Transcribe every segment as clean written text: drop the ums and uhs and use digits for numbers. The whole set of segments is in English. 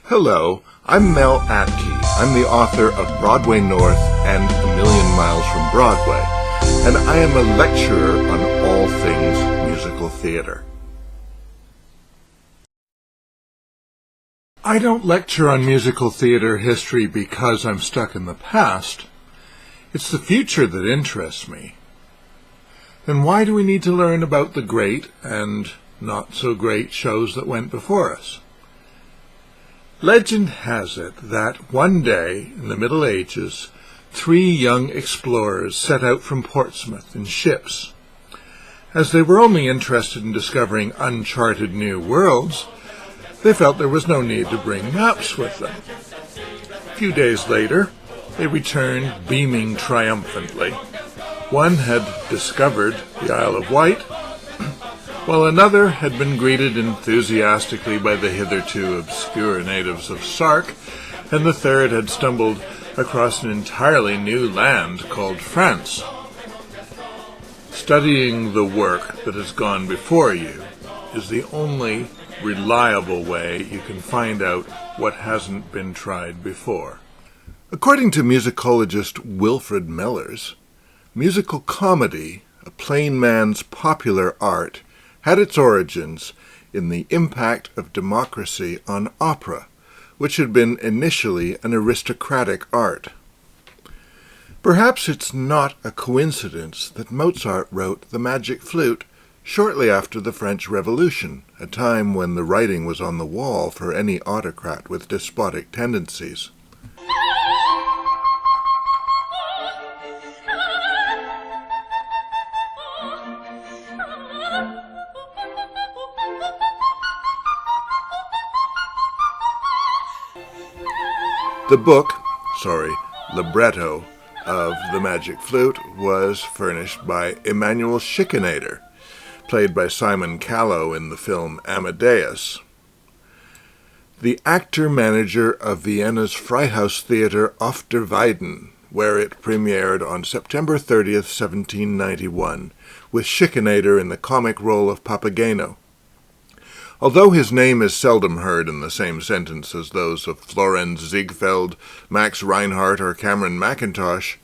Hello, I'm Mel Atke. I'm the author of Broadway North and A Million Miles from Broadway, and I am a lecturer on all things musical theater. I don't lecture on musical theater history because I'm stuck in the past. It's the future that interests me. Then why do we need to learn about the great and not so great shows that went before us? Legend has it that one day in the Middle Ages, 3 young explorers set out from Portsmouth in ships. As they were only interested in discovering uncharted new worlds, they felt there was no need to bring maps with them. A few days later, they returned beaming triumphantly. One had discovered the Isle of Wight, while another had been greeted enthusiastically by the hitherto obscure natives of Sark, and the third had stumbled across an entirely new land called France. Studying the work that has gone before you is the only reliable way you can find out what hasn't been tried before. According to musicologist Wilfred Mellers, musical comedy, a plain man's popular art, had its origins in the impact of democracy on opera, which had been initially an aristocratic art. Perhaps it's not a coincidence that Mozart wrote The Magic Flute shortly after the French Revolution, a time when the writing was on the wall for any autocrat with despotic tendencies. The libretto of The Magic Flute was furnished by Emanuel Schikaneder, played by Simon Callow in the film Amadeus. The actor-manager of Vienna's Freihaus Theater auf der Weiden, where it premiered on September 30th, 1791, with Schikaneder in the comic role of Papageno. Although his name is seldom heard in the same sentence as those of Florenz Ziegfeld, Max Reinhardt, or Cameron Mackintosh,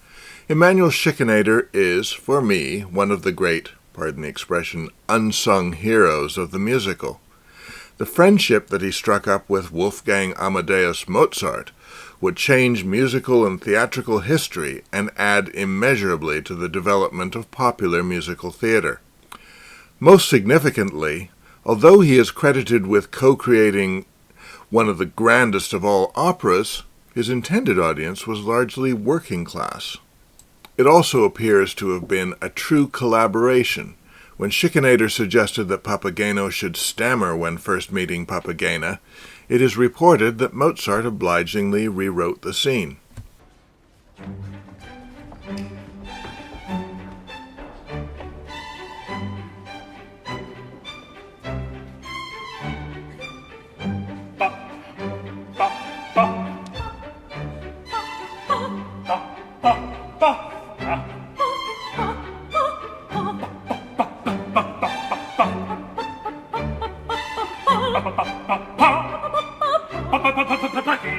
Emanuel Schikaneder is, for me, one of the great, pardon the expression, unsung heroes of the musical. The friendship that he struck up with Wolfgang Amadeus Mozart would change musical and theatrical history and add immeasurably to the development of popular musical theater. Most significantly, although he is credited with co-creating one of the grandest of all operas, his intended audience was largely working class. It also appears to have been a true collaboration. When Schikaneder suggested that Papageno should stammer when first meeting Papagena, it is reported that Mozart obligingly rewrote the scene.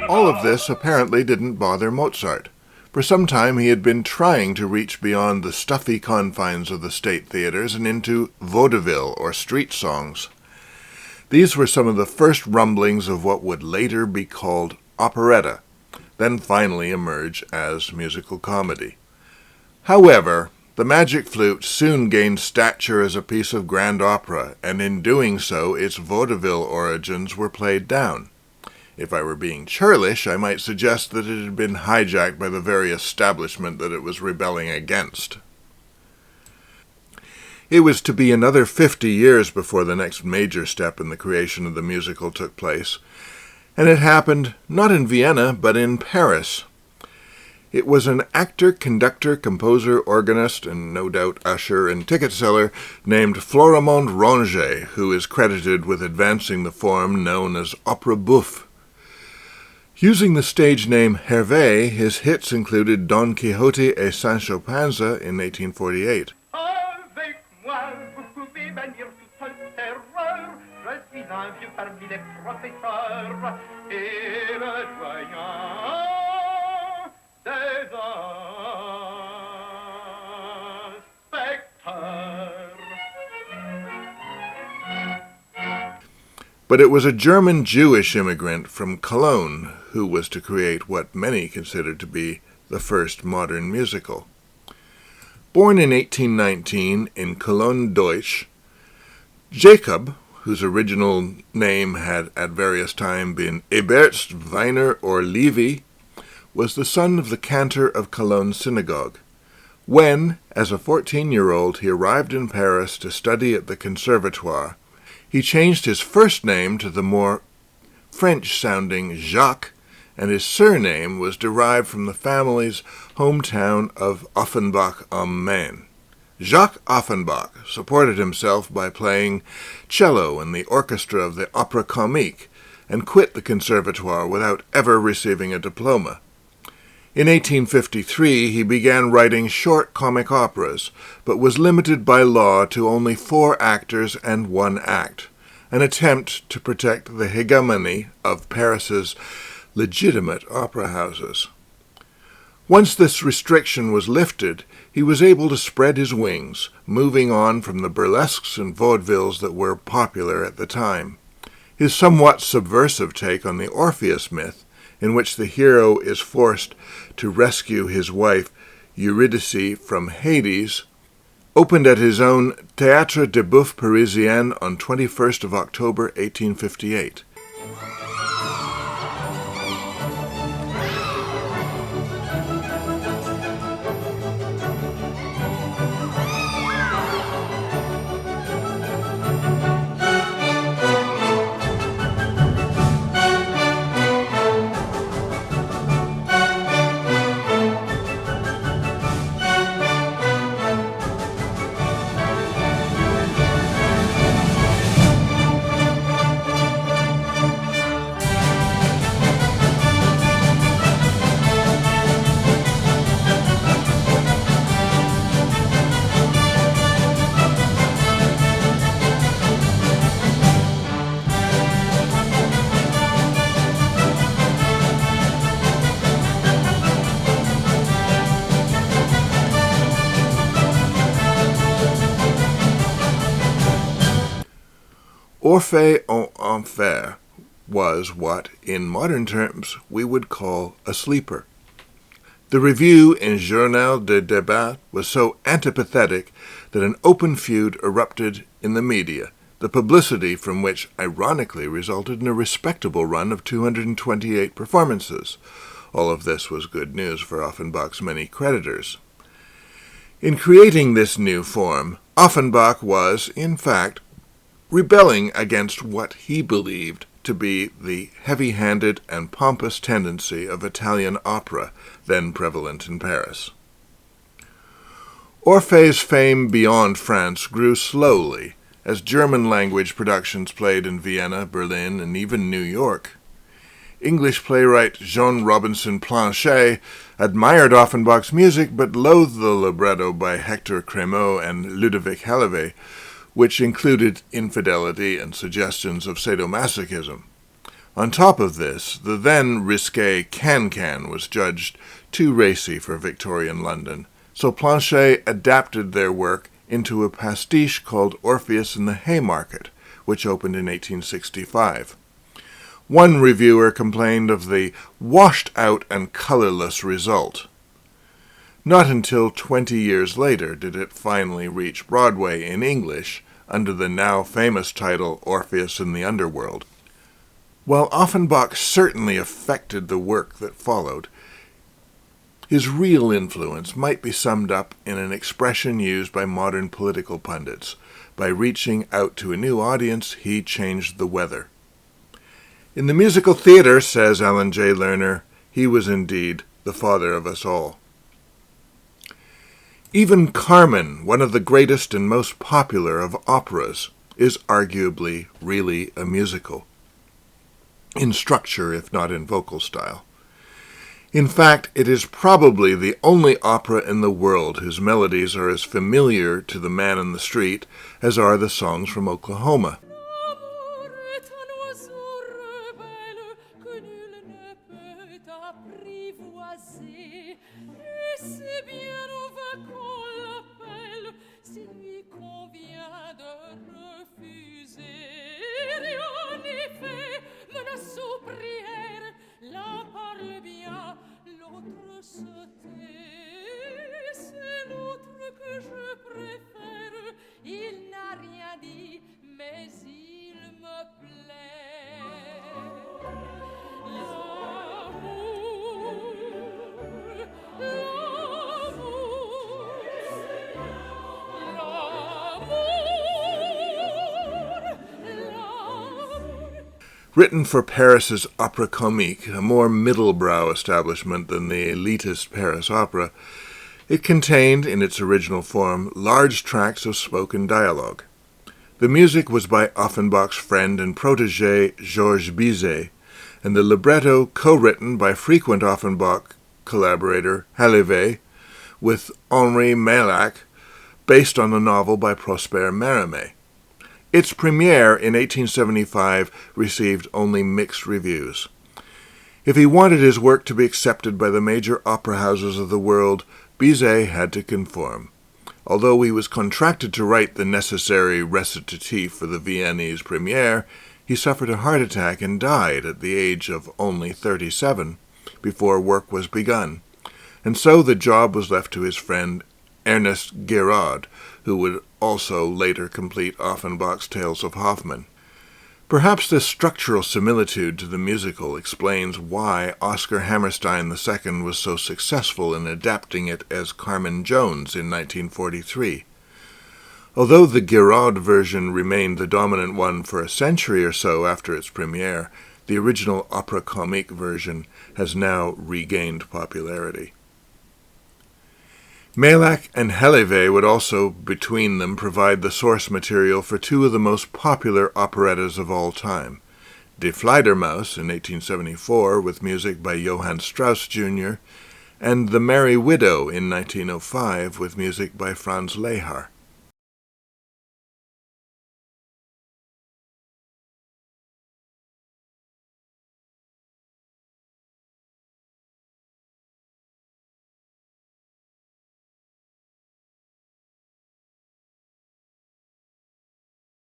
All of this apparently didn't bother Mozart. For some time he had been trying to reach beyond the stuffy confines of the state theaters and into vaudeville, or street songs. These were some of the first rumblings of what would later be called operetta, then finally emerge as musical comedy. However, The Magic Flute soon gained stature as a piece of grand opera, and in doing so its vaudeville origins were played down. If I were being churlish, I might suggest that it had been hijacked by the very establishment that it was rebelling against. It was to be another 50 years before the next major step in the creation of the musical took place, and it happened not in Vienna, but in Paris. It was an actor, conductor, composer, organist, and no doubt usher and ticket seller named Florimond Ronget, who is credited with advancing the form known as opera bouffe. Using the stage name Hervé, his hits included Don Quixote et Sancho Panza in 1848. Avec moi, vous pouvez bannir toute terreur. Je suis un vieux parmi les professeurs. Et But it was a German Jewish immigrant from Cologne who was to create what many considered to be the first modern musical. Born in 1819 in Cologne, Deutsch, Jacob, whose original name had at various times been Eberst, Weiner, or Levi, was the son of the cantor of Cologne Synagogue. When, as a 14-year-old, he arrived in Paris to study at the Conservatoire, he changed his first name to the more French-sounding Jacques, and his surname was derived from the family's hometown of Offenbach am Main. Jacques Offenbach supported himself by playing cello in the orchestra of the Opera Comique and quit the Conservatoire without ever receiving a diploma. In 1853 he began writing short comic operas, but was limited by law to only 4 actors and 1 act, an attempt to protect the hegemony of Paris's legitimate opera houses. Once this restriction was lifted, he was able to spread his wings, moving on from the burlesques and vaudevilles that were popular at the time. His somewhat subversive take on the Orpheus myth, in which the hero is forced to rescue his wife Eurydice from Hades, opened at his own Théâtre de Bouffe Parisien on 21st of October 1858. Orphée en Enfer was what, in modern terms, we would call a sleeper. The review in Journal de Débat was so antipathetic that an open feud erupted in the media, the publicity from which ironically resulted in a respectable run of 228 performances. All of this was good news for Offenbach's many creditors. In creating this new form, Offenbach was, in fact, rebelling against what he believed to be the heavy-handed and pompous tendency of Italian opera then prevalent in Paris. Orphée's fame beyond France grew slowly as German-language productions played in Vienna, Berlin, and even New York. English playwright Jean Robinson Planchet admired Offenbach's music but loathed the libretto by Hector Crémeau and Ludovic Halevé, which included infidelity and suggestions of sadomasochism. On top of this, the then risque can-can was judged too racy for Victorian London, so Planchet adapted their work into a pastiche called Orpheus in the Haymarket, which opened in 1865. One reviewer complained of the washed-out and colorless result. Not until 20 years later did it finally reach Broadway in English, under the now famous title Orpheus in the Underworld. While Offenbach certainly affected the work that followed, his real influence might be summed up in an expression used by modern political pundits. By reaching out to a new audience, he changed the weather. In the musical theater, says Alan J. Lerner, he was indeed the father of us all. Even Carmen, one of the greatest and most popular of operas, is arguably really a musical, in structure if not in vocal style. In fact, it is probably the only opera in the world whose melodies are as familiar to the man in the street as are the songs from Oklahoma. Written for Paris's Opera Comique, a more middle-brow establishment than the elitist Paris Opera, it contained, in its original form, large tracts of spoken dialogue. The music was by Offenbach's friend and protégé Georges Bizet, and the libretto co-written by frequent Offenbach collaborator Halevé with Henri Meilhac, based on a novel by Prosper Mérimée. Its premiere in 1875 received only mixed reviews. If he wanted his work to be accepted by the major opera houses of the world, Bizet had to conform. Although he was contracted to write the necessary recitative for the Viennese premiere, he suffered a heart attack and died at the age of only 37 before work was begun, and so the job was left to his friend Ernest Guiraud, who would also later complete Offenbach's Tales of Hoffmann. Perhaps this structural similitude to the musical explains why Oscar Hammerstein II was so successful in adapting it as Carmen Jones in 1943. Although the Guiraud version remained the dominant one for a century or so after its premiere, the original opera comique version has now regained popularity. Meilhac and Halevé would also, between them, provide the source material for two of the most popular operettas of all time, Die Fledermaus in 1874 with music by Johann Strauss Jr., and The Merry Widow in 1905 with music by Franz Lehár.